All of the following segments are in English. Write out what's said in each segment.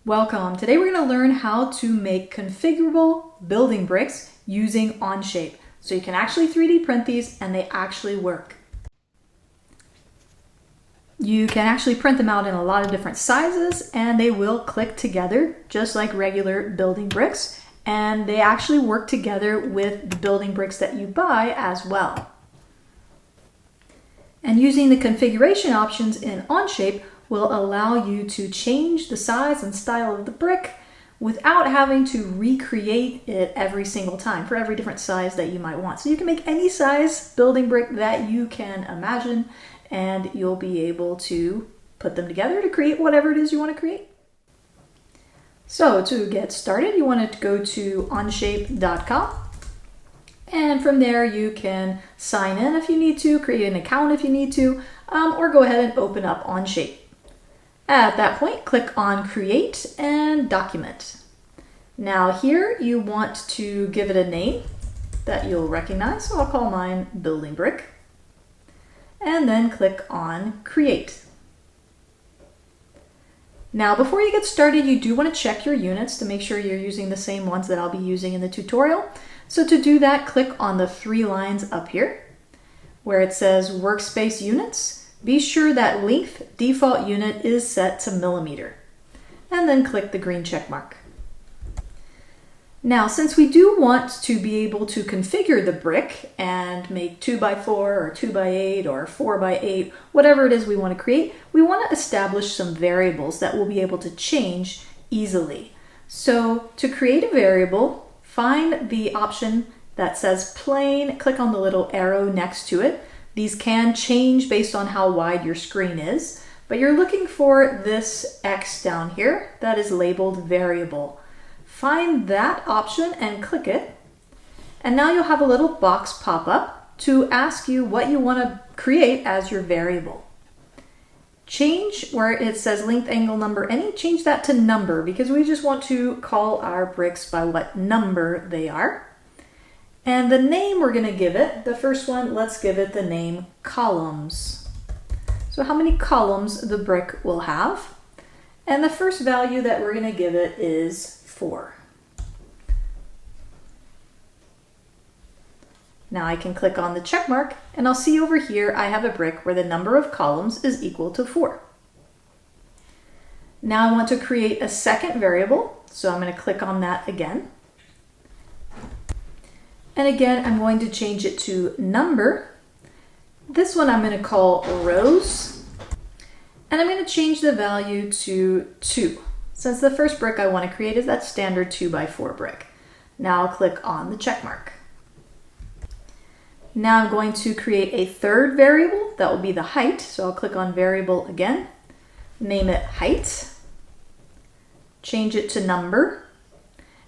Welcome. Today we're going to learn how to make configurable building bricks using Onshape. So you can actually 3D print these and they actually work. You can actually print them out in a lot of different sizes and they will click together just like regular building bricks. And they actually work together with the building bricks that you buy as well. And using the configuration options in Onshape will allow you to change the size and style of the brick without having to recreate it every single time for every different size that you might want. So you can make any size building brick that you can imagine and you'll be able to put them together to create whatever it is you want to create. So to get started, you want to go to onshape.com. And from there you can sign in if you need to, create an account if you need to, or go ahead and open up Onshape. At that point, click on Create and Document. Now here you want to give it a name that you'll recognize, so I'll call mine Building Brick. And then click on Create. Now before you get started, you do want to check your units to make sure you're using the same ones that I'll be using in the tutorial. So to do that, click on the 3 lines up here where it says Workspace Units. Be sure that length default unit is set to millimeter. And then click the green check mark. Now, since we do want to be able to configure the brick and make 2x4 or 2x8 or 4x8, whatever it is we want to create, we want to establish some variables that we'll be able to change easily. So to create a variable, find the option that says plane, click on the little arrow next to it. These can change based on how wide your screen is, but you're looking for this X down here that is labeled variable. Find that option and click it, and now you'll have a little box pop up to ask you what you want to create as your variable. Change where it says length, angle, number, any, change that to number because we just want to call our bricks by what number they are. And the name we're going to give it, the first one, let's give it the name columns. So how many columns the brick will have. And the first value that we're going to give it is 4. Now I can click on the check mark and I'll see over here I have a brick where the number of columns is equal to 4. Now I want to create a second variable, so I'm going to click on that again. And again, I'm going to change it to number. This one I'm going to call rows. And I'm going to change the value to 2. Since the first brick I want to create is that standard 2x4 brick. Now I'll click on the check mark. Now I'm going to create a third variable. That will be the height. So I'll click on variable again. Name it height. Change it to number.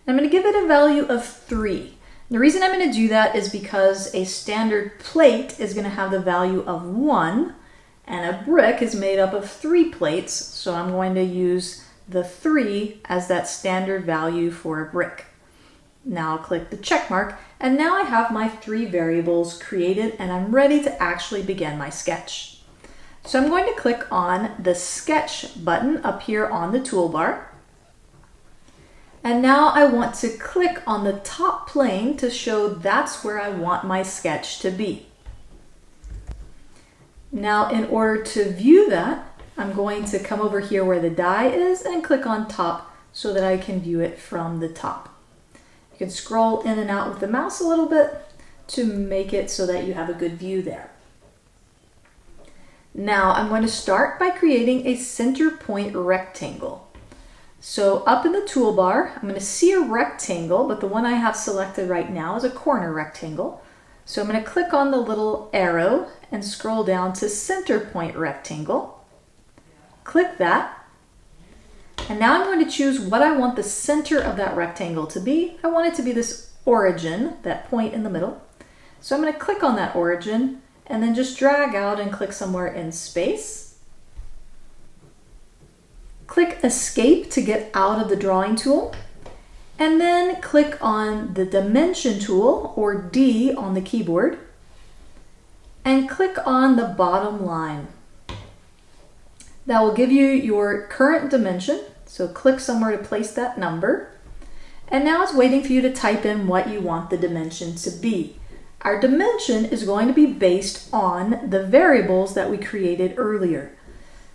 And I'm going to give it a value of 3. The reason I'm going to do that is because a standard plate is going to have the value of 1 and a brick is made up of 3 plates, so I'm going to use the 3 as that standard value for a brick. Now I'll click the check mark and now I have my 3 variables created and I'm ready to actually begin my sketch. So I'm going to click on the sketch button up here on the toolbar. And now I want to click on the top plane to show that's where I want my sketch to be. Now in order to view that, I'm going to come over here where the die is and click on top so that I can view it from the top. You can scroll in and out with the mouse a little bit to make it so that you have a good view there. Now I'm going to start by creating a center point rectangle. So up in the toolbar, I'm going to see a rectangle, but the one I have selected right now is a corner rectangle. So I'm going to click on the little arrow and scroll down to center point rectangle. Click that. And now I'm going to choose what I want the center of that rectangle to be. I want it to be this origin, that point in the middle. So I'm going to click on that origin and then just drag out and click somewhere in space. Click Escape to get out of the drawing tool, and then click on the Dimension tool, or D on the keyboard, and click on the bottom line. That will give you your current dimension. So click somewhere to place that number. And now it's waiting for you to type in what you want the dimension to be. Our dimension is going to be based on the variables that we created earlier.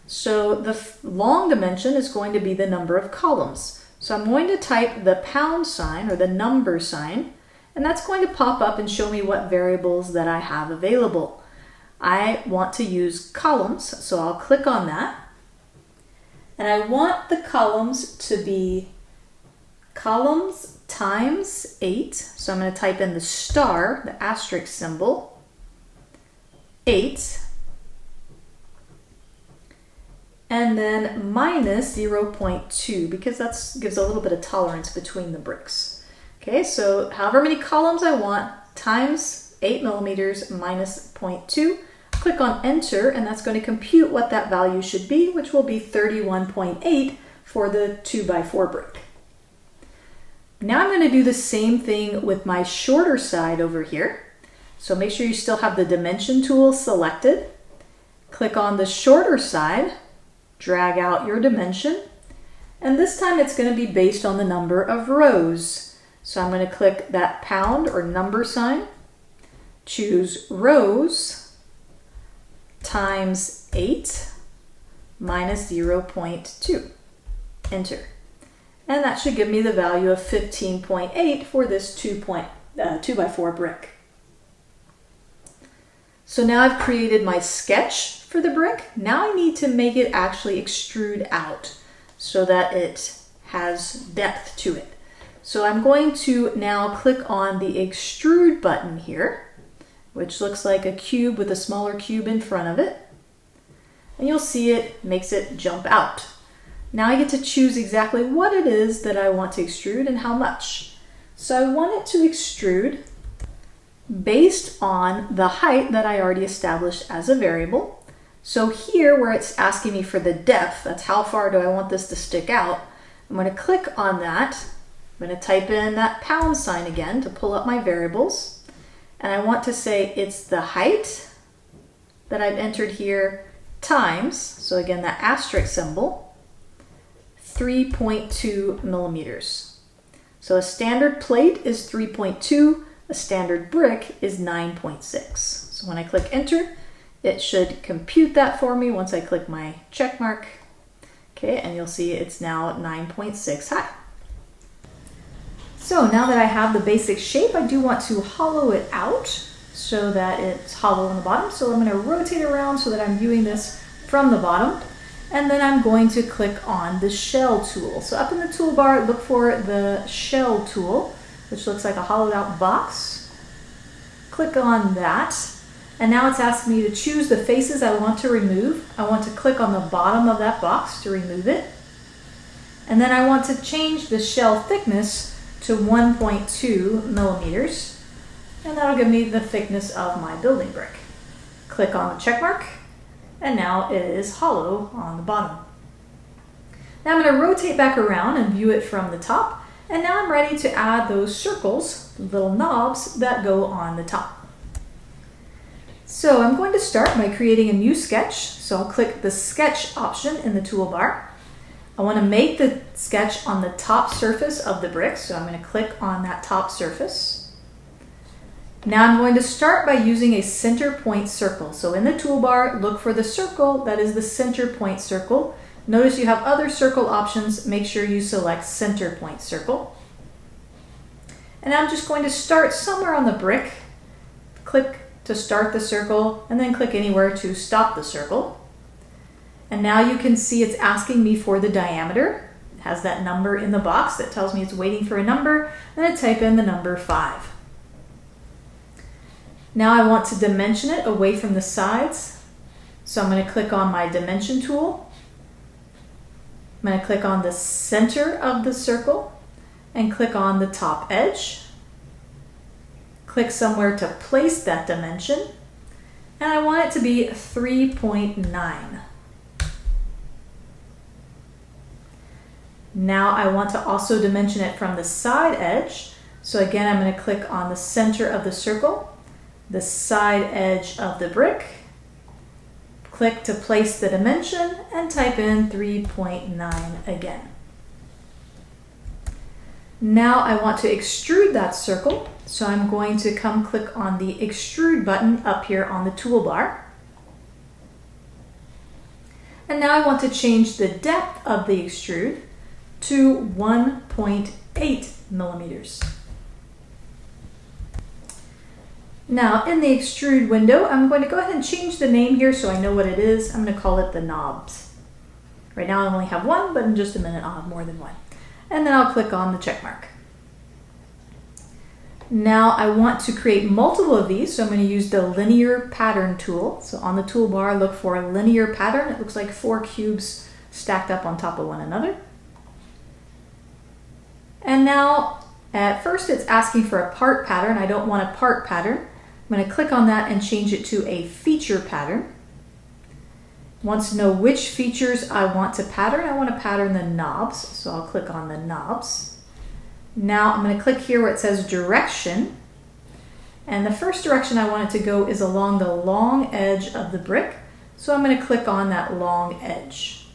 So the long dimension is going to be the number of columns. So I'm going to type the pound sign or the number sign, and that's going to pop up and show me what variables that I have available. I want to use columns, so I'll click on that. And I want the columns to be columns times 8. So I'm going to type in the star, the asterisk symbol, 8, and then minus 0.2, because that gives a little bit of tolerance between the bricks. Okay, so however many columns I want times 8 millimeters minus 0.2. Click on enter, and that's going to compute what that value should be, which will be 31.8 for the 2x4 brick. Now I'm going to do the same thing with my shorter side over here. So make sure you still have the dimension tool selected. Click on the shorter side, drag out your dimension, and this time it's going to be based on the number of rows. So I'm going to click that pound or number sign, choose rows, times 8 minus 0.2. Enter. And that should give me the value of 15.8 for this 2x4 brick. So now I've created my sketch for the brick. Now I need to make it actually extrude out so that it has depth to it. So I'm going to now click on the extrude button here, which looks like a cube with a smaller cube in front of it. And you'll see it makes it jump out. Now I get to choose exactly what it is that I want to extrude and how much. So I want it to extrude based on the height that I already established as a variable. So here where it's asking me for the depth, that's how far do I want this to stick out, I'm going to click on that. I'm going to type in that pound sign again to pull up my variables. And I want to say it's the height that I've entered here times, so again that asterisk symbol, 3.2 millimeters. So a standard plate is 3.2, a standard brick is 9.6. So when I click enter, it should compute that for me once I click my check mark. Okay, and you'll see it's now 9.6 high. So now that I have the basic shape, I do want to hollow it out so that it's hollow on the bottom. So I'm going to rotate around so that I'm viewing this from the bottom. And then I'm going to click on the shell tool. So up in the toolbar, look for the shell tool, which looks like a hollowed out box. Click on that. And now it's asking me to choose the faces I want to remove. I want to click on the bottom of that box to remove it. And then I want to change the shell thickness to 1.2 millimeters, and that'll give me the thickness of my building brick. Click on the check mark, and now it is hollow on the bottom. Now I'm going to rotate back around and view it from the top, and now I'm ready to add those circles, little knobs that go on the top. So I'm going to start by creating a new sketch, so I'll click the sketch option in the toolbar. I want to make the sketch on the top surface of the brick, so I'm going to click on that top surface. Now I'm going to start by using a center point circle. So in the toolbar, look for the circle that is the center point circle. Notice you have other circle options. Make sure you select center point circle. And I'm just going to start somewhere on the brick. Click to start the circle, and then click anywhere to stop the circle. And now you can see it's asking me for the diameter. It has that number in the box that tells me it's waiting for a number, and I type in the number 5. Now I want to dimension it away from the sides. So I'm going to click on my dimension tool. I'm going to click on the center of the circle and click on the top edge. Click somewhere to place that dimension, and I want it to be 3.9. Now I want to also dimension it from the side edge. So again, I'm going to click on the center of the circle, the side edge of the brick, click to place the dimension, and type in 3.9 again. Now I want to extrude that circle, so I'm going to come click on the extrude button up here on the toolbar. And now I want to change the depth of the extrude to 1.8 millimeters. Now in the extrude window, I'm going to go ahead and change the name here so I know what it is. I'm going to call it the knobs. Right now I only have one, but in just a minute I'll have more than one. And then I'll click on the check mark. Now I want to create multiple of these, so I'm going to use the linear pattern tool. So on the toolbar, look for a linear pattern. It looks like 4 cubes stacked up on top of one another. And now at first it's asking for a part pattern. I don't want a part pattern. I'm going to click on that and change it to a feature pattern. Wants to know which features I want to pattern. I want to pattern the knobs, so I'll click on the knobs. Now I'm going to click here where it says direction, and the first direction I want it to go is along the long edge of the brick, so I'm going to click on that long edge.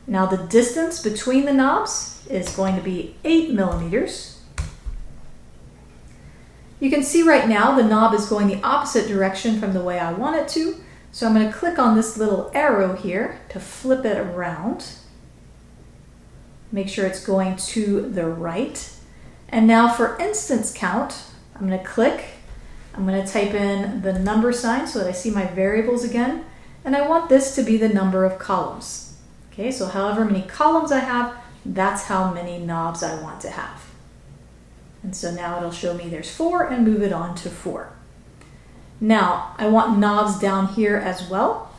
Now the distance between the knobs is going to be 8 millimeters. You can see right now the knob is going the opposite direction from the way I want it to, so I'm going to click on this little arrow here to flip it around. Make sure it's going to the right. And now for instance count, I'm going to click. I'm going to type in the number sign so that I see my variables again. And I want this to be the number of columns. Okay, so however many columns I have, that's how many knobs I want to have. And so now it'll show me there's 4 and move it on to 4. Now I want knobs down here as well.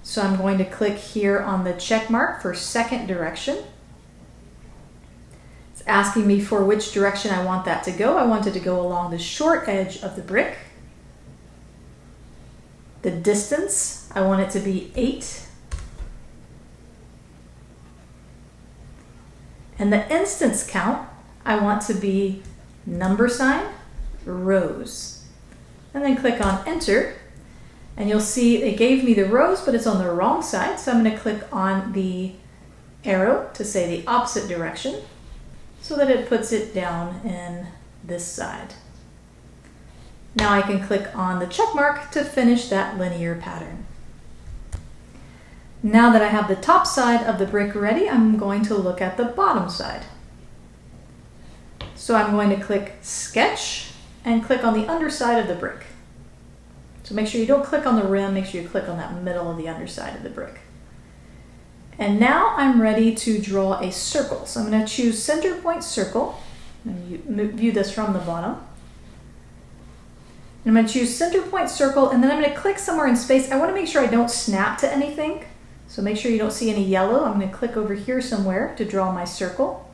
So I'm going to click here on the check mark for second direction. It's asking me for which direction I want that to go. I want it to go along the short edge of the brick. The distance, I want it to be 8. And the instance count, I want to be number sign, rows. And then click on enter. And you'll see it gave me the rows, but it's on the wrong side. So I'm going to click on the arrow to say the opposite direction, so that it puts it down in this side. Now I can click on the check mark to finish that linear pattern. Now that I have the top side of the brick ready, I'm going to look at the bottom side. So I'm going to click Sketch and click on the underside of the brick. So make sure you don't click on the rim, make sure you click on that middle of the underside of the brick. And now I'm ready to draw a circle. So I'm going to choose center point circle. And you view this from the bottom. And I'm going to choose center point circle, and then I'm going to click somewhere in space. I want to make sure I don't snap to anything. So make sure you don't see any yellow. I'm going to click over here somewhere to draw my circle.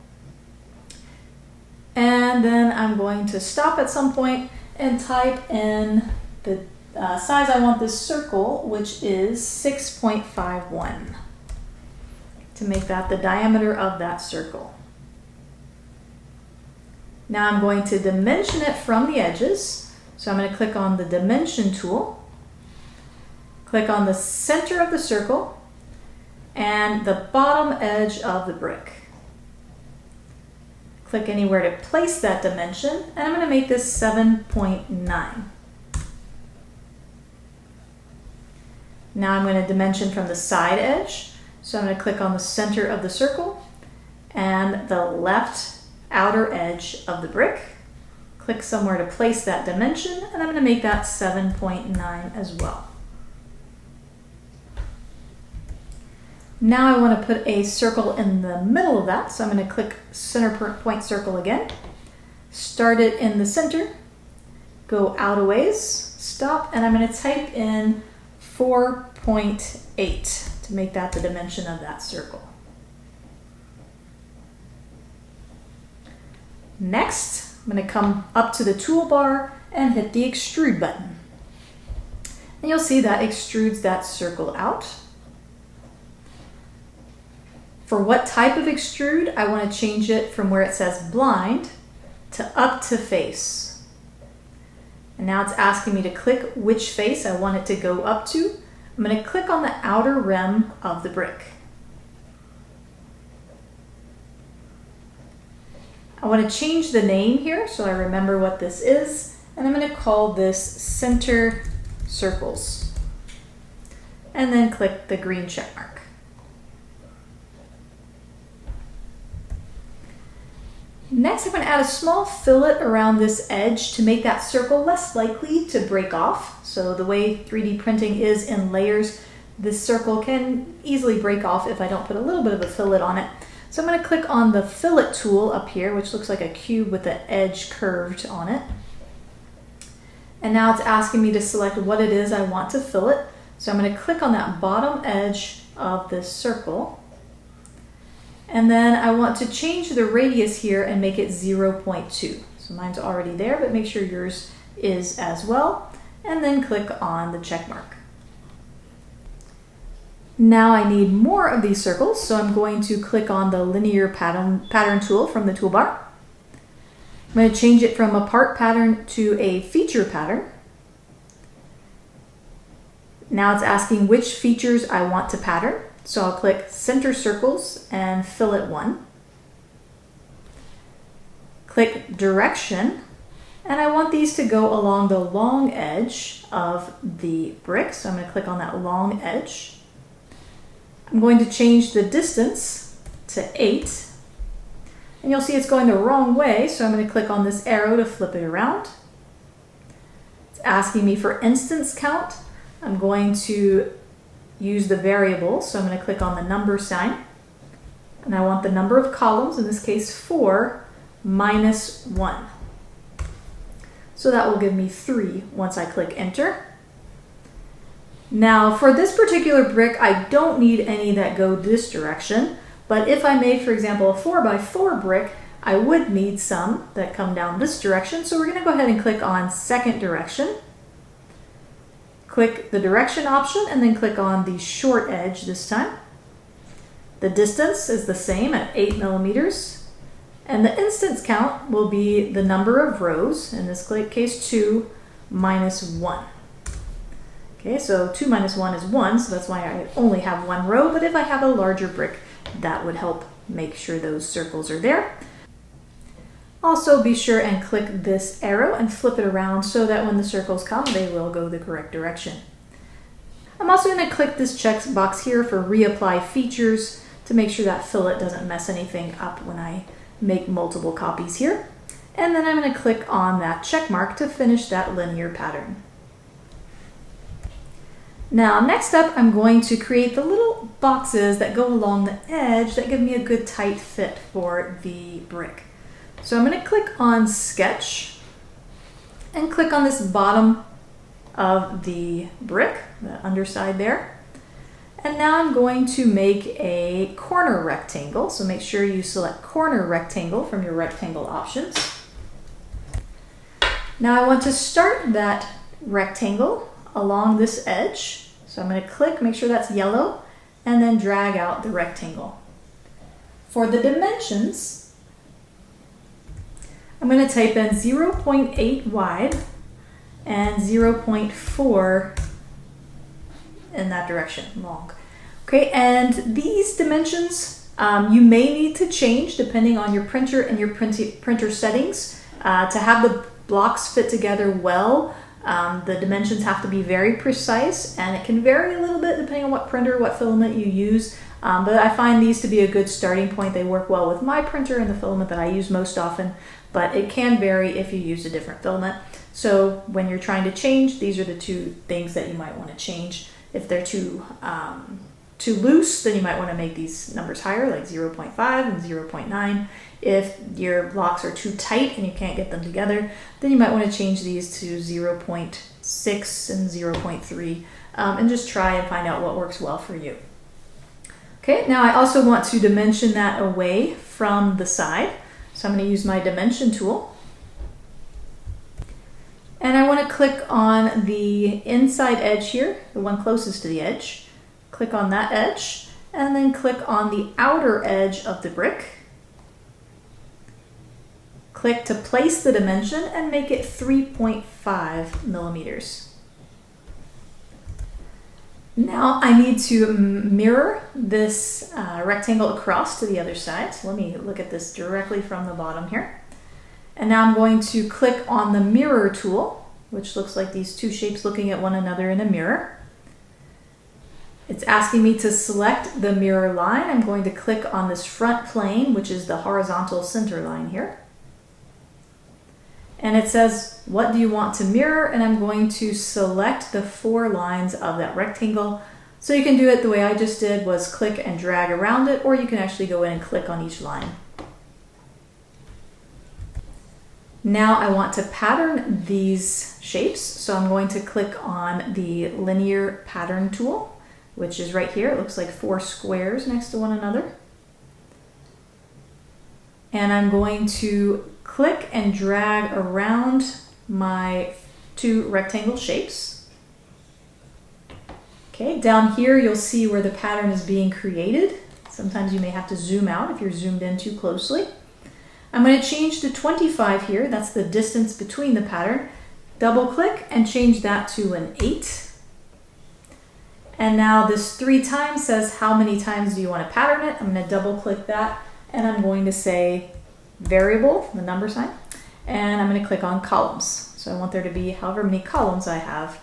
And then I'm going to stop at some point and type in the size I want this circle, which is 6.51. to make that the diameter of that circle. Now I'm going to dimension it from the edges. So I'm going to click on the dimension tool, click on the center of the circle and the bottom edge of the brick. Click anywhere to place that dimension, and I'm going to make this 7.9. Now I'm going to dimension from the side edge. So I'm going to click on the center of the circle and the left outer edge of the brick. Click somewhere to place that dimension, and I'm going to make that 7.9 as well. Now I want to put a circle in the middle of that, so I'm going to click center point circle again. Start it in the center, go out a ways, stop, and I'm going to type in 4.8 to make that the dimension of that circle. Next, I'm going to come up to the toolbar and hit the extrude button. And you'll see that extrudes that circle out. For what type of extrude, I want to change it from where it says blind to up to face. And now it's asking me to click which face I want it to go up to. I'm going to click on the outer rim of the brick. I want to change the name here so I remember what this is, and I'm going to call this Center Circles. And then click the green check mark. Next, I'm going to add a small fillet around this edge to make that circle less likely to break off. So the way 3D printing is in layers, this circle can easily break off if I don't put a little bit of a fillet on it. So I'm going to click on the fillet tool up here, which looks like a cube with the edge curved on it. And now it's asking me to select what it is I want to fillet. So I'm going to click on that bottom edge of this circle. And then I want to change the radius here and make it 0.2. So mine's already there, but make sure yours is as well. And then click on the check mark. Now I need more of these circles, so I'm going to click on the linear pattern tool from the toolbar. I'm going to change it from a part pattern to a feature pattern. Now it's asking which features I want to pattern. So I'll click Center Circles and Fillet 1. Click Direction, and I want these to go along the long edge of the brick. So I'm going to click on that long edge. I'm going to change the distance to 8. And you'll see it's going the wrong way, so I'm going to click on this arrow to flip it around. It's asking me for instance count. I'm going to use the variable, so I'm going to click on the number sign. And I want the number of columns, in this case 4, minus 1. So that will give me 3 once I click enter. Now for this particular brick, I don't need any that go this direction, but if I made, for example, a 4x4 brick, I would need some that come down this direction. So we're going to go ahead and click on second direction. Click the direction option and then click on the short edge this time. The distance is the same at 8 millimeters. And the instance count will be the number of rows, in this case 2 minus 1. Okay, so 2 minus 1 is 1, so that's why I only have 1 row, but if I have a larger brick, that would help make sure those circles are there. Also be sure and click this arrow and flip it around so that when the circles come, they will go the correct direction. I'm also going to click this check box here for reapply features to make sure that fillet doesn't mess anything up when I make multiple copies here. And then I'm going to click on that check mark to finish that linear pattern. Now next up, I'm going to create the little boxes that go along the edge that give me a good tight fit for the brick. So I'm going to click on Sketch and click on this bottom of the brick, the underside there. And now I'm going to make a corner rectangle. So make sure you select corner rectangle from your rectangle options. Now I want to start that rectangle along this edge. So I'm going to click, make sure that's yellow, and then drag out the rectangle. For the dimensions, I'm going to type in 0.8 wide and 0.4 in that direction, long. Okay, and these dimensions you may need to change depending on your printer and your printer settings. To have the blocks fit together well, the dimensions have to be very precise, and it can vary a little bit depending on what printer, what filament you use. But I find these to be a good starting point. They work well with my printer and the filament that I use most often, but it can vary if you use a different filament. So when you're trying to change, these are the two things that you might want to change. If they're too loose, then you might want to make these numbers higher, like 0.5 and 0.9. If your blocks are too tight and you can't get them together, then you might want to change these to 0.6 and 0.3 and just try and find out what works well for you. Okay, now I also want to dimension that away from the side. So I'm going to use my dimension tool. And I want to click on the inside edge here, the one closest to the edge. Click on that edge, and then click on the outer edge of the brick. Click to place the dimension and make it 3.5 millimeters. Now I need to mirror this rectangle across to the other side. So let me look at this directly from the bottom here. And now I'm going to click on the mirror tool, which looks like these two shapes looking at one another in a mirror. It's asking me to select the mirror line. I'm going to click on this front plane, which is the horizontal center line here. And it says, what do you want to mirror? And I'm going to select the 4 lines of that rectangle. So you can do it the way I just did, was click and drag around it, or you can actually go in and click on each line. Now I want to pattern these shapes. So I'm going to click on the linear pattern tool, which is right here. It looks like 4 squares next to one another. And I'm going to click and drag around my 2 rectangle shapes. Okay, down here you'll see where the pattern is being created. Sometimes you may have to zoom out if you're zoomed in too closely. I'm going to change to 25 here. That's the distance between the pattern. Double click and change that to an 8. And now this 3 times says how many times do you want to pattern it. I'm going to double click that and I'm going to say variable, the number sign, and I'm going to click on columns. So I want there to be however many columns I have,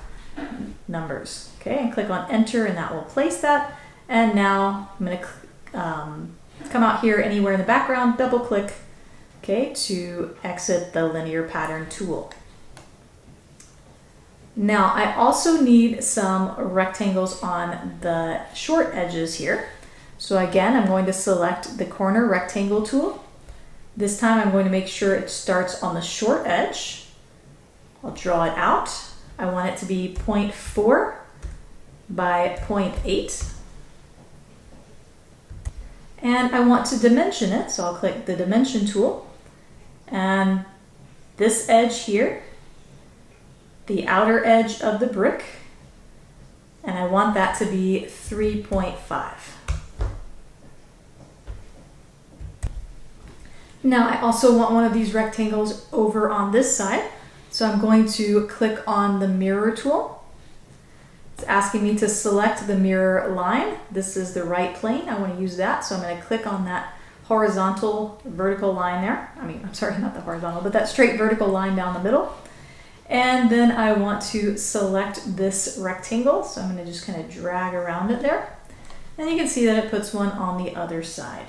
numbers. Okay, and click on enter and that will place that. And now I'm going to come out here anywhere in the background, double click, okay, to exit the linear pattern tool. Now I also need some rectangles on the short edges here. So again, I'm going to select the corner rectangle tool. This time I'm going to make sure it starts on the short edge. I'll draw it out. I want it to be 0.4 by 0.8. And I want to dimension it, so I'll click the dimension tool. And this edge here, the outer edge of the brick, and I want that to be 3.5. Now I also want one of these rectangles over on this side, so I'm going to click on the mirror tool. It's asking me to select the mirror line. This is the right plane. I want to use that, so I'm going to click on that horizontal vertical line there. I'm sorry, not the horizontal, but that straight vertical line down the middle. And then I want to select this rectangle, so I'm going to just kind of drag around it there. And you can see that it puts one on the other side.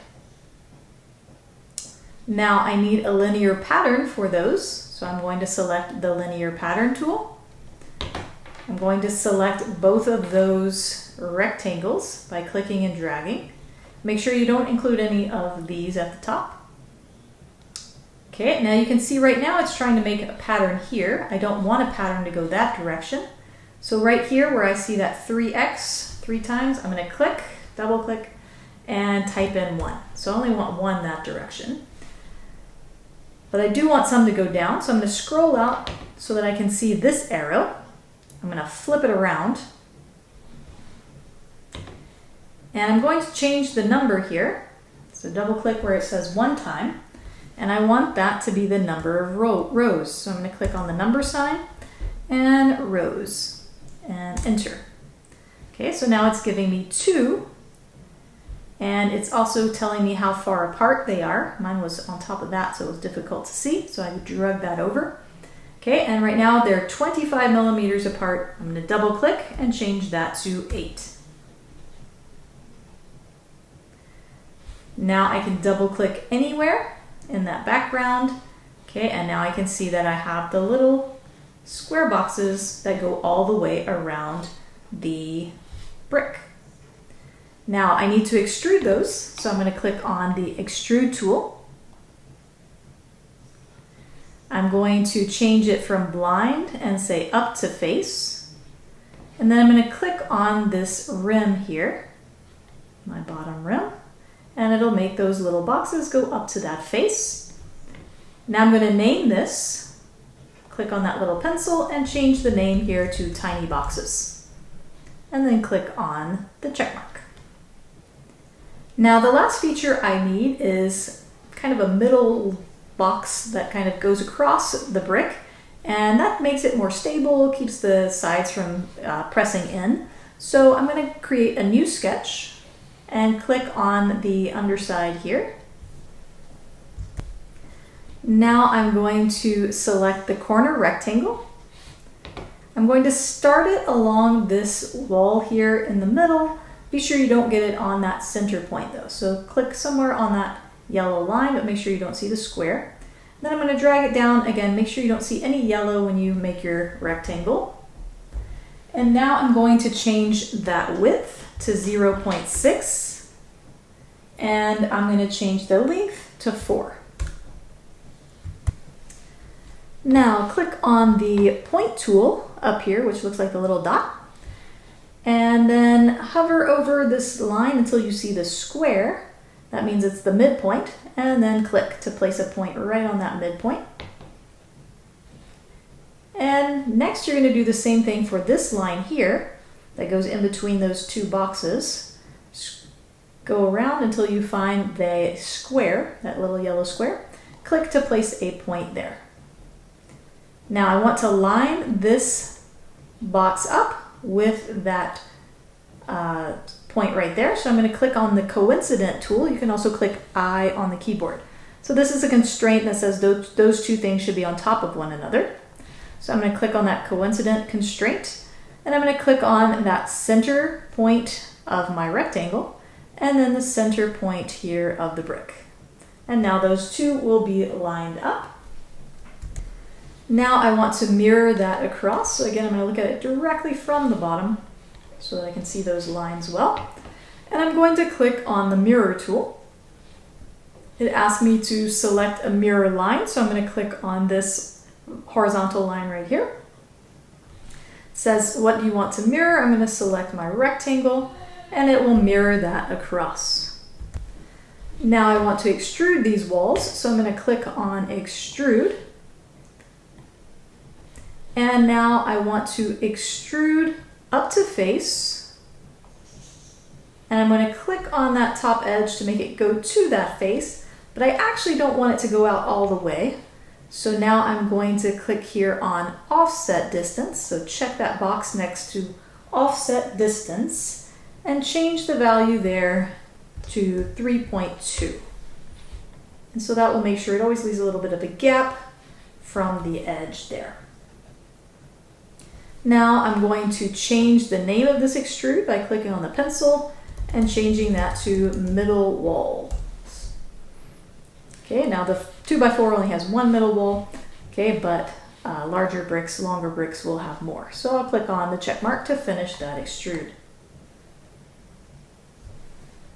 Now I need a linear pattern for those, so I'm going to select the linear pattern tool. I'm going to select both of those rectangles by clicking and dragging. Make sure you don't include any of these at the top. Okay, now you can see right now it's trying to make a pattern here. I don't want a pattern to go that direction. So right here where I see that 3x 3 times, I'm going to click, double click, and type in 1. So I only want 1 that direction. But I do want some to go down, so I'm going to scroll out so that I can see this arrow. I'm going to flip it around. And I'm going to change the number here. So double click where it says 1 time. And I want that to be the number of rows. So I'm going to click on the number sign and rows and enter. Okay, so now it's giving me 2. And it's also telling me how far apart they are. Mine was on top of that, so it was difficult to see. So I drug that over. Okay, and right now they're 25 millimeters apart. I'm going to double click and change that to 8. Now I can double click anywhere in that background. Okay, and now I can see that I have the little square boxes that go all the way around the brick. Now I need to extrude those, so I'm going to click on the extrude tool. I'm going to change it from blind and say up to face. And then I'm going to click on this rim here, my bottom rim, and it'll make those little boxes go up to that face. Now I'm going to name this. Click on that little pencil and change the name here to tiny boxes. And then click on the check mark. Now the last feature I need is kind of a middle box that kind of goes across the brick, and that makes it more stable, keeps the sides from pressing in. So I'm going to create a new sketch and click on the underside here. Now I'm going to select the corner rectangle. I'm going to start it along this wall here in the middle. Be sure you don't get it on that center point though. So click somewhere on that yellow line, but make sure you don't see the square. Then I'm going to drag it down again. Make sure you don't see any yellow when you make your rectangle. And now I'm going to change that width to 0.6. And I'm going to change the length to 4. Now click on the point tool up here, which looks like a little dot. And then hover over this line until you see the square. That means it's the midpoint. And then click to place a point right on that midpoint. And next you're going to do the same thing for this line here that goes in between those two boxes. Just go around until you find the square, that little yellow square. Click to place a point there. Now I want to line this box up with that point right there. So I'm going to click on the coincident tool. You can also click I on the keyboard. So this is a constraint that says those two things should be on top of one another. So I'm going to click on that coincident constraint, and I'm going to click on that center point of my rectangle and then the center point here of the brick. And now those two will be lined up. Now I want to mirror that across. So again, I'm going to look at it directly from the bottom so that I can see those lines well. And I'm going to click on the mirror tool. It asks me to select a mirror line, so I'm going to click on this horizontal line right here. It says, what do you want to mirror? I'm going to select my rectangle, and it will mirror that across. Now I want to extrude these walls, so I'm going to click on extrude. And now I want to extrude up to face. And I'm going to click on that top edge to make it go to that face, but I actually don't want it to go out all the way. So now I'm going to click here on offset distance. So check that box next to offset distance and change the value there to 3.2. And so that will make sure it always leaves a little bit of a gap from the edge there. Now I'm going to change the name of this extrude by clicking on the pencil and changing that to middle wall. Okay, now the 2x4 only has one middle wall, okay, but larger bricks, longer bricks will have more. So I'll click on the check mark to finish that extrude.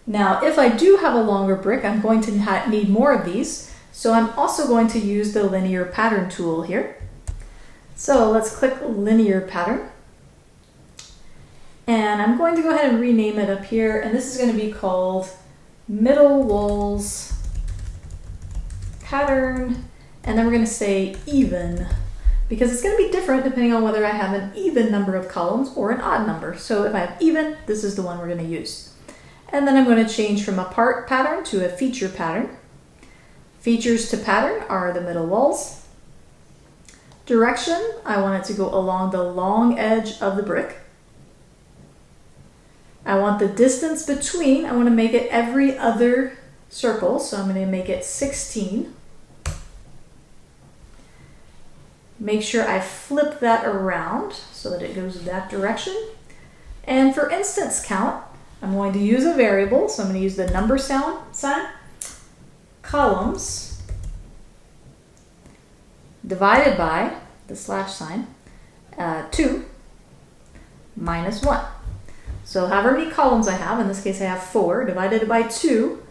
Now, if I do have a longer brick, I'm going to need more of these. So I'm also going to use the linear pattern tool here. So let's click linear pattern. And I'm going to go ahead and rename it up here. And this is going to be called middle walls pattern, and then we're going to say even, because it's going to be different depending on whether I have an even number of columns or an odd number. So if I have even, this is the one we're going to use. And then I'm going to change from a part pattern to a feature pattern. Features to pattern are the middle walls. Direction, I want it to go along the long edge of the brick. I want the distance between, I want to make it every other circle, so I'm going to make it 16. Make sure I flip that around so that it goes that direction. And for instance count, I'm going to use a variable, so I'm going to use the number sign, columns, divided by the slash sign, 2 minus 1. So however many columns I have, in this case I have 4, divided by 2,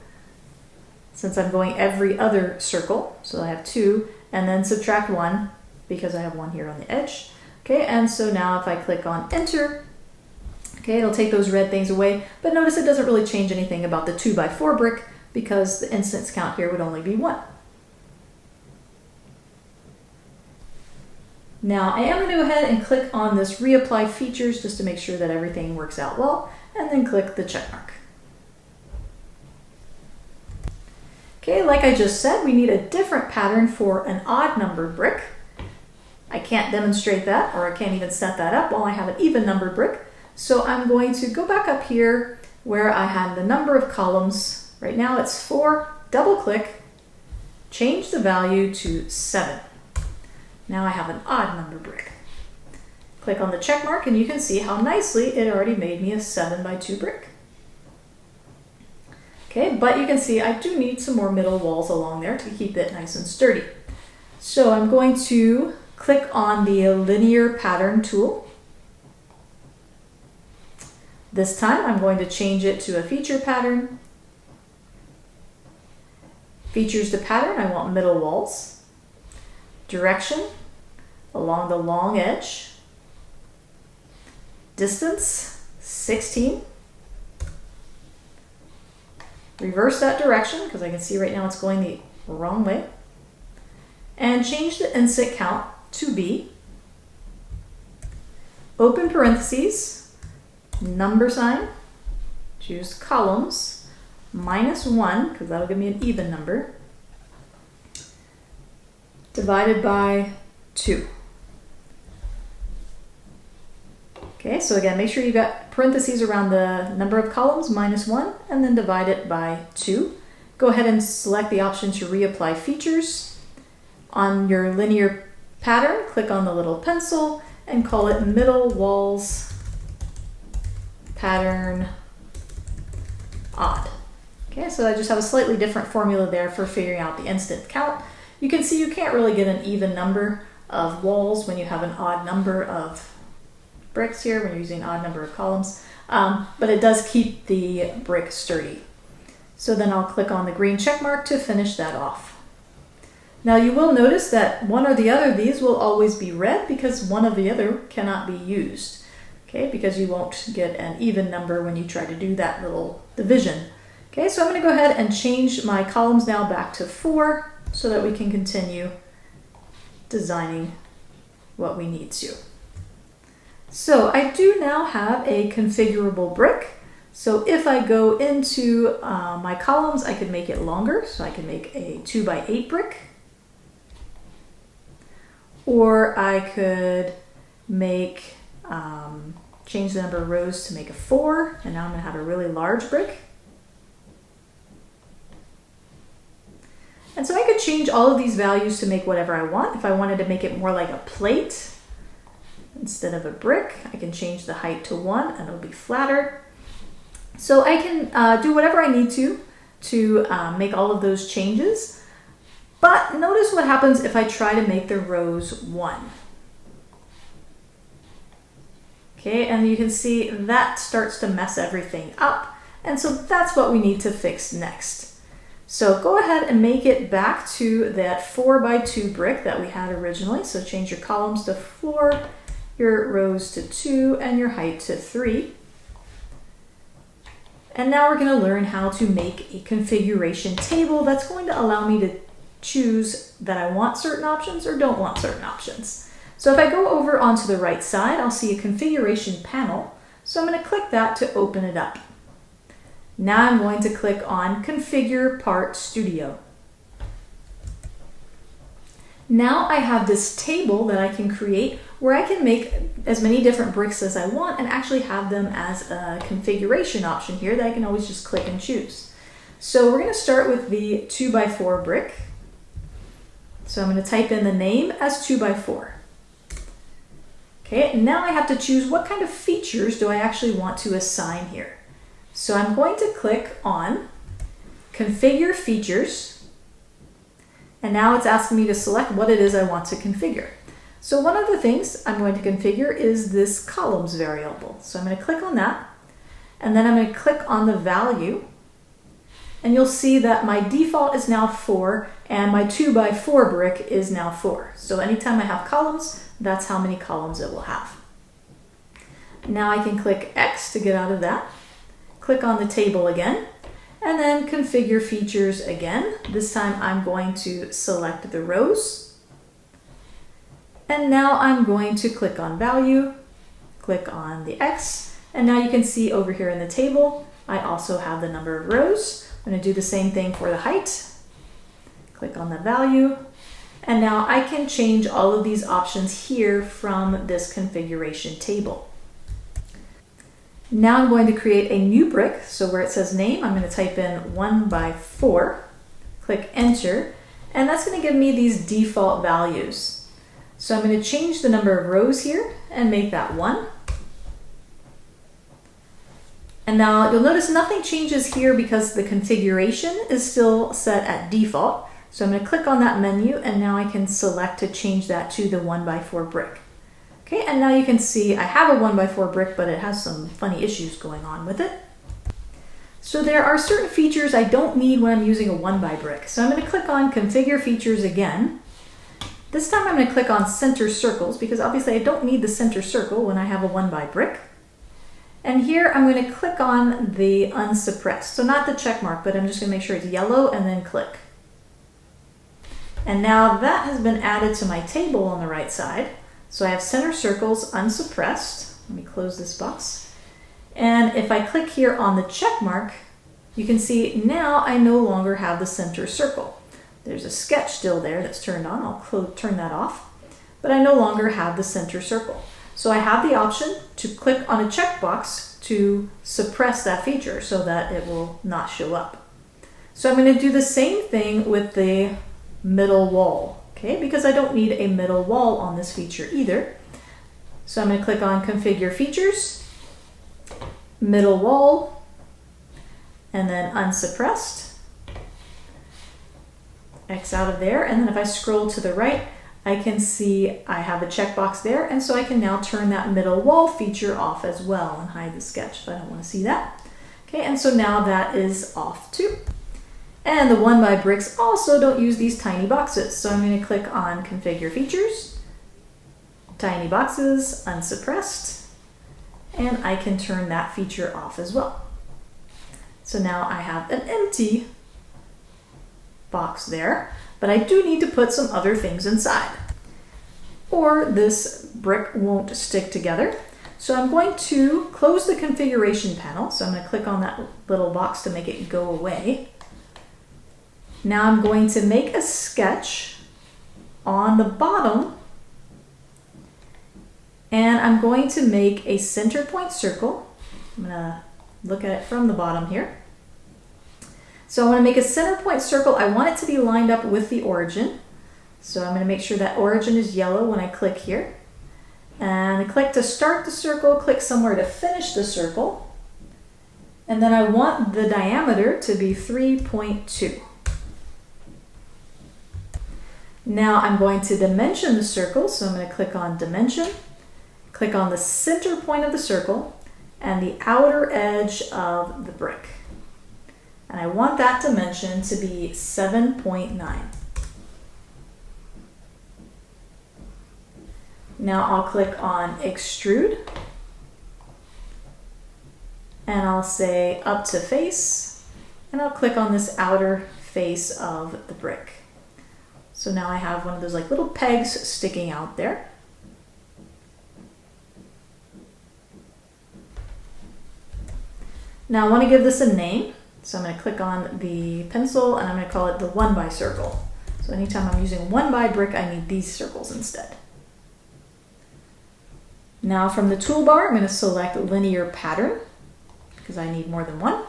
since I'm going every other circle, so I have 2, and then subtract 1, because I have 1 here on the edge. Okay, and so now if I click on enter, okay, it'll take those red things away, but notice it doesn't really change anything about the 2x4 brick, because the instance count here would only be 1. Now I am going to go ahead and click on this reapply features just to make sure that everything works out well, and then click the check mark. Okay, like I just said, we need a different pattern for an odd numbered brick. I can't demonstrate that, or I can't even set that up while I have an even numbered brick. So I'm going to go back up here where I had the number of columns. Right now it's 4, double click, change the value to 7. Now I have an odd number brick. Click on the check mark and you can see how nicely it already made me a 7 by 2 brick. Okay, but you can see I do need some more middle walls along there to keep it nice and sturdy. So I'm going to click on the linear pattern tool. This time I'm going to change it to a feature pattern. Features to pattern, I want middle walls. Direction, along the long edge. Distance, 16. Reverse that direction because I can see right now it's going the wrong way. And change the inset count to B. Open parentheses, number sign, choose columns, -1 because that'll give me an even number, divided by 2. Okay, so again, make sure you got parentheses around the number of columns, -1, and then divide it by 2. Go ahead and select the option to reapply features. On your linear pattern, click on the little pencil and call it middle walls pattern odd. Okay, so I just have a slightly different formula there for figuring out the instant count. You can see you can't really get an even number of walls when you have an odd number of bricks here, when you're using an odd number of columns, but it does keep the brick sturdy. So then I'll click on the green check mark to finish that off. Now you will notice that one or the other of these will always be red because one of the other cannot be used, okay, because you won't get an even number when you try to do that little division. Okay, so I'm going to go ahead and change my columns now back to 4 so that we can continue designing what we need to. So I do now have a configurable brick. So if I go into my columns, I could make it longer. So I can make a 2 by 8 brick. Or I could make, change the number of rows to make a 4. And now I'm going to have a really large brick. And so I could change all of these values to make whatever I want. If I wanted to make it more like a plate instead of a brick, I can change the height to 1 and it'll be flatter. So I can do whatever I need to make all of those changes. But notice what happens if I try to make the rows 1. Okay, and you can see that starts to mess everything up. And so that's what we need to fix next. So go ahead and make it back to that 4 by 2 brick that we had originally. So change your columns to 4, your rows to 2, and your height to 3. And now we're going to learn how to make a configuration table that's going to allow me to choose that I want certain options or don't want certain options. So if I go over onto the right side, I'll see a configuration panel. So I'm going to click that to open it up. Now I'm going to click on Configure Part Studio. Now I have this table that I can create where I can make as many different bricks as I want and actually have them as a configuration option here that I can always just click and choose. So we're going to start with the 2 by 4 brick. So I'm going to type in the name as 2 by 4. Okay, now I have to choose what kind of features do I actually want to assign here. So I'm going to click on Configure Features, and now it's asking me to select what it is I want to configure. So one of the things I'm going to configure is this columns variable. So I'm going to click on that, and then I'm going to click on the value, and you'll see that my default is now 4, and my 2 by 4 brick is now 4. So anytime I have columns, that's how many columns it will have. Now I can click X to get out of that. Click on the table again, and then configure features again. This time I'm going to select the rows. And now I'm going to click on value, click on the X, and now you can see over here in the table, I also have the number of rows. I'm going to do the same thing for the height. Click on the value, and now I can change all of these options here from this configuration table. Now I'm going to create a new brick. So where it says name, I'm going to type in 1x4, click enter, and that's going to give me these default values. So I'm going to change the number of rows here and make that 1. And now you'll notice nothing changes here because the configuration is still set at default. So I'm going to click on that menu, and now I can select to change that to the 1x4 brick. Okay, and now you can see I have a 1x4 brick, but it has some funny issues going on with it. So there are certain features I don't need when I'm using a 1x brick. So I'm going to click on Configure Features again. This time I'm going to click on Center Circles because obviously I don't need the center circle when I have a 1x brick. And here I'm going to click on the unsuppressed. So not the check mark, but I'm just going to make sure it's yellow and then click. And now that has been added to my table on the right side. So I have center circles unsuppressed. Let me close this box. And if I click here on the check mark, you can see now I no longer have the center circle. There's a sketch still there that's turned on. I'll turn that off. But I no longer have the center circle. So I have the option to click on a checkbox to suppress that feature so that it will not show up. So I'm going to do the same thing with the middle wall, okay? Because I don't need a middle wall on this feature either. So I'm going to click on Configure Features, Middle Wall, and then Unsuppressed. X out of there, and then if I scroll to the right, I can see I have a checkbox there, and so I can now turn that middle wall feature off as well and hide the sketch if I don't want to see that. Okay, and so now that is off too. And the 1x bricks also don't use these tiny boxes, so I'm going to click on Configure Features, Tiny Boxes, Unsuppressed, and I can turn that feature off as well. So now I have an empty box there, but I do need to put some other things inside, or this brick won't stick together. So I'm going to close the configuration panel. So I'm going to click on that little box to make it go away. Now I'm going to make a sketch on the bottom, and I'm going to make a center point circle. I'm going to look at it from the bottom here. So I want to make a center point circle. I want it to be lined up with the origin. So I'm going to make sure that origin is yellow when I click here. And I click to start the circle, click somewhere to finish the circle. And then I want the diameter to be 3.2. Now I'm going to dimension the circle. So I'm going to click on Dimension, click on the center point of the circle and the outer edge of the brick. And I want that dimension to be 7.9. Now I'll click on Extrude, and I'll say up to face, and I'll click on this outer face of the brick. So now I have one of those like little pegs sticking out there. Now I want to give this a name. So I'm going to click on the pencil and I'm going to call it the 1x circle. So anytime I'm using 1x brick, I need these circles instead. Now from the toolbar, I'm going to select linear pattern because I need more than one.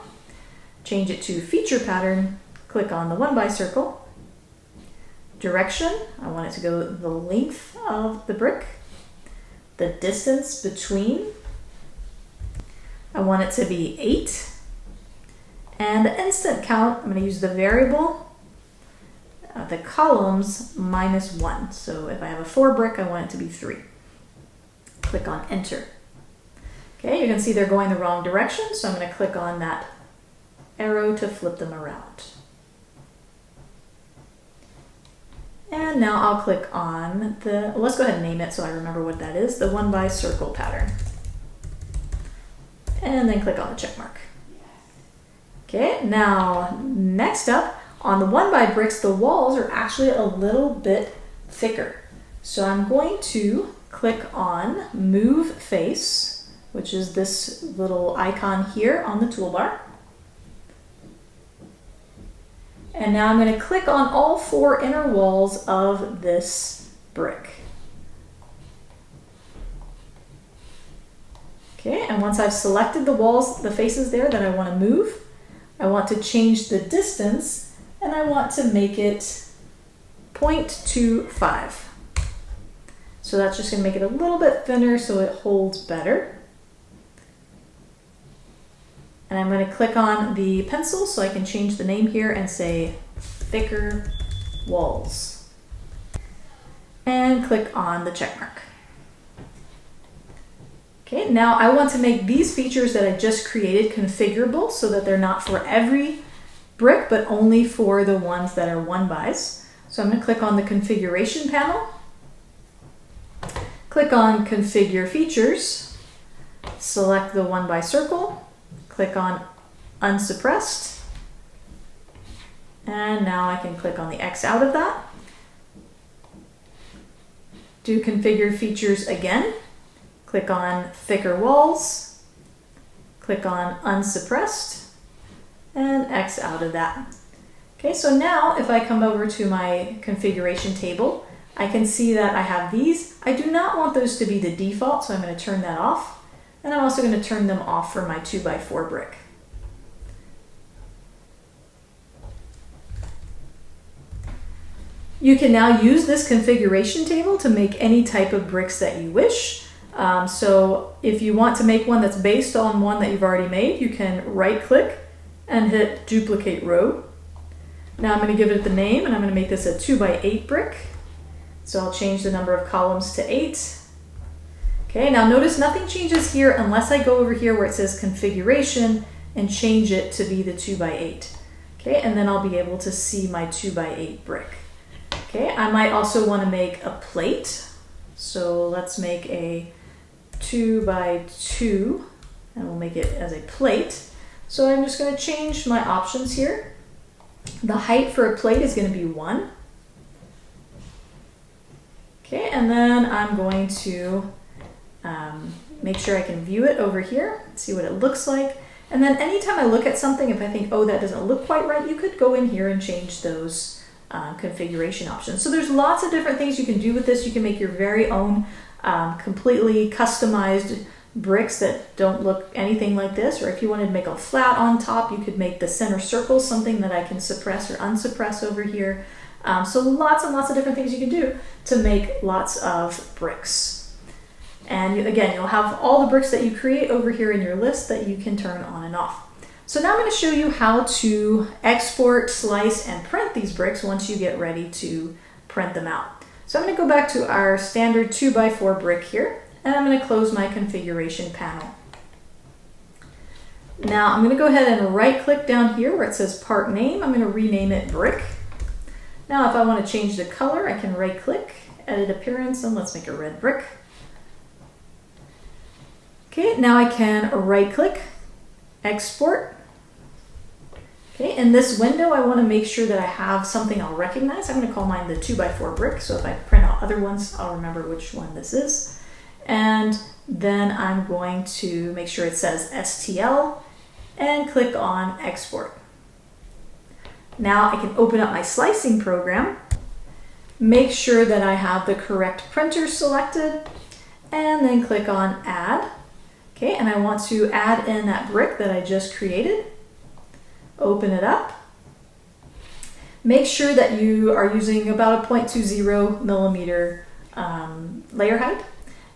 Change it to feature pattern, click on the 1x circle. Direction, I want it to go the length of the brick. The distance between, I want it to be 8. And the instant count, I'm going to use the variable, the columns -1. So if I have a 4 brick, I want it to be 3. Click on Enter. Okay, you can see they're going the wrong direction, so I'm going to click on that arrow to flip them around. And now I'll click on the, let's go ahead and name it so I remember what that is, the 1x circle pattern. And then click on the check mark. Okay, now next up, on the 1x bricks, the walls are actually a little bit thicker. So I'm going to click on Move Face, which is this little icon here on the toolbar. And now I'm going to click on all 4 inner walls of this brick. Okay, and once I've selected the walls, the faces there that I want to move, I want to change the distance and I want to make it 0.25. So that's just going to make it a little bit thinner so it holds better. And I'm going to click on the pencil so I can change the name here and say thicker walls. And click on the check mark. Okay, now I want to make these features that I just created configurable so that they're not for every brick, but only for the ones that are 1-bys. So I'm going to click on the configuration panel, click on configure features, select the 1-by circle, click on unsuppressed, and now I can click on the X out of that. Do configure features again. Click on thicker walls, click on unsuppressed, and X out of that. Okay, so now if I come over to my configuration table, I can see that I have these. I do not want those to be the default, so I'm going to turn that off. And I'm also going to turn them off for my 2x4 brick. You can now use this configuration table to make any type of bricks that you wish. So if you want to make one that's based on one that you've already made, you can right click and hit duplicate row. Now I'm going to give it the name and I'm going to make this a 2x8 brick. So I'll change the number of columns to 8. Okay, now notice nothing changes here unless I go over here where it says configuration and change it to be the 2x8. Okay, and then I'll be able to see my 2x8 brick. Okay, I might also want to make a plate. So let's make a 2x2 and we'll make it as a plate. So I'm just going to change my options here. The height for a plate is going to be 1. Okay, and then I'm going to make sure I can view it over here, see what it looks like. And then anytime I look at something, if I think, oh, that doesn't look quite right, you could go in here and change those configuration options. So there's lots of different things you can do with this. You can make your very own completely customized bricks that don't look anything like this, or if you wanted to make a flat on top, you could make the center circle something that I can suppress or unsuppress over here. So lots and lots of different things you can do to make lots of bricks. And again, you'll have all the bricks that you create over here in your list that you can turn on and off. So now I'm going to show you how to export, slice, and print these bricks once you get ready to print them out. So I'm going to go back to our standard 2x4 brick here, and I'm going to close my configuration panel. Now I'm going to go ahead and right click down here where it says part name. I'm going to rename it brick. Now if I want to change the color, I can right click, edit appearance, and let's make it red brick. Okay, now I can right click, export. Okay, in this window I want to make sure that I have something I'll recognize. I'm going to call mine the 2x4 brick, so if I print out other ones, I'll remember which one this is. And then I'm going to make sure it says STL and click on export. Now I can open up my slicing program, make sure that I have the correct printer selected, and then click on add. Okay, and I want to add in that brick that I just created. Open it up. Make sure that you are using about a 0.20 millimeter layer height.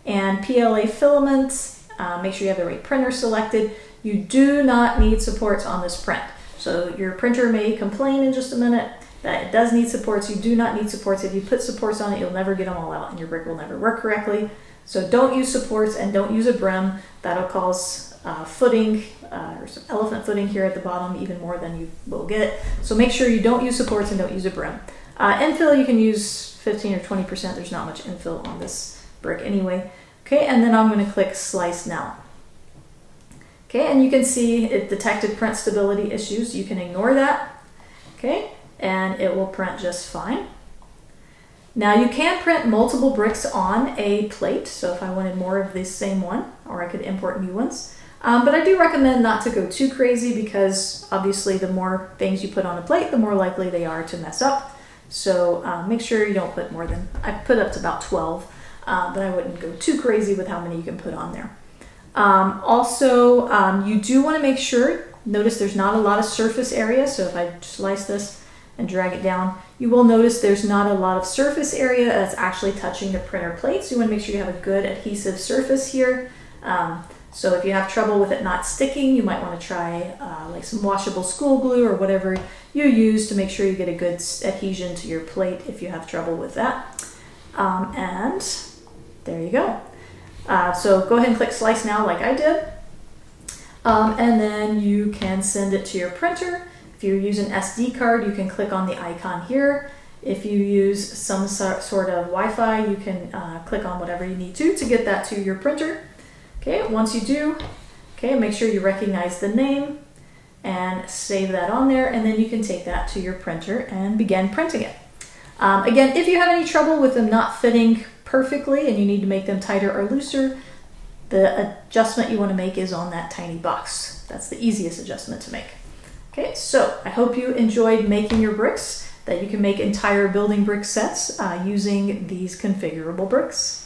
And PLA filaments, make sure you have the right printer selected. You do not need supports on this print. So your printer may complain in just a minute that it does need supports. You do not need supports. If you put supports on it, you'll never get them all out and your brick will never work correctly. So don't use supports and don't use a brim. That'll cause footing or some elephant footing here at the bottom even more than you will get. So make sure you don't use supports and don't use a brim. Infill, you can use 15 or 20%. There's not much infill on this brick anyway. Okay, and then I'm going to click slice now. Okay, and you can see it detected print stability issues. You can ignore that. Okay, and it will print just fine. Now you can print multiple bricks on a plate, so if I wanted more of the same one, or I could import new ones. But I do recommend not to go too crazy because obviously the more things you put on a plate, the more likely they are to mess up. So make sure you don't put more than, I put up to about 12, but I wouldn't go too crazy with how many you can put on there. You do want to make sure, notice there's not a lot of surface area, so if I slice this and drag it down, you will notice there's not a lot of surface area that's actually touching the printer plate, so you want to make sure you have a good adhesive surface here. So if you have trouble with it not sticking, you might want to try like some washable school glue or whatever you use to make sure you get a good adhesion to your plate if you have trouble with that. And there you go. So go ahead and click slice now like I did. And then you can send it to your printer. If you use an SD card, you can click on the icon here. If you use some sort of Wi-Fi, you can click on whatever you need to get that to your printer. Okay, once you do, okay, make sure you recognize the name and save that on there, and then you can take that to your printer and begin printing it. Again, if you have any trouble with them not fitting perfectly and you need to make them tighter or looser, the adjustment you want to make is on that tiny box. That's the easiest adjustment to make. Okay, so I hope you enjoyed making your bricks, that you can make entire building brick sets using these configurable bricks.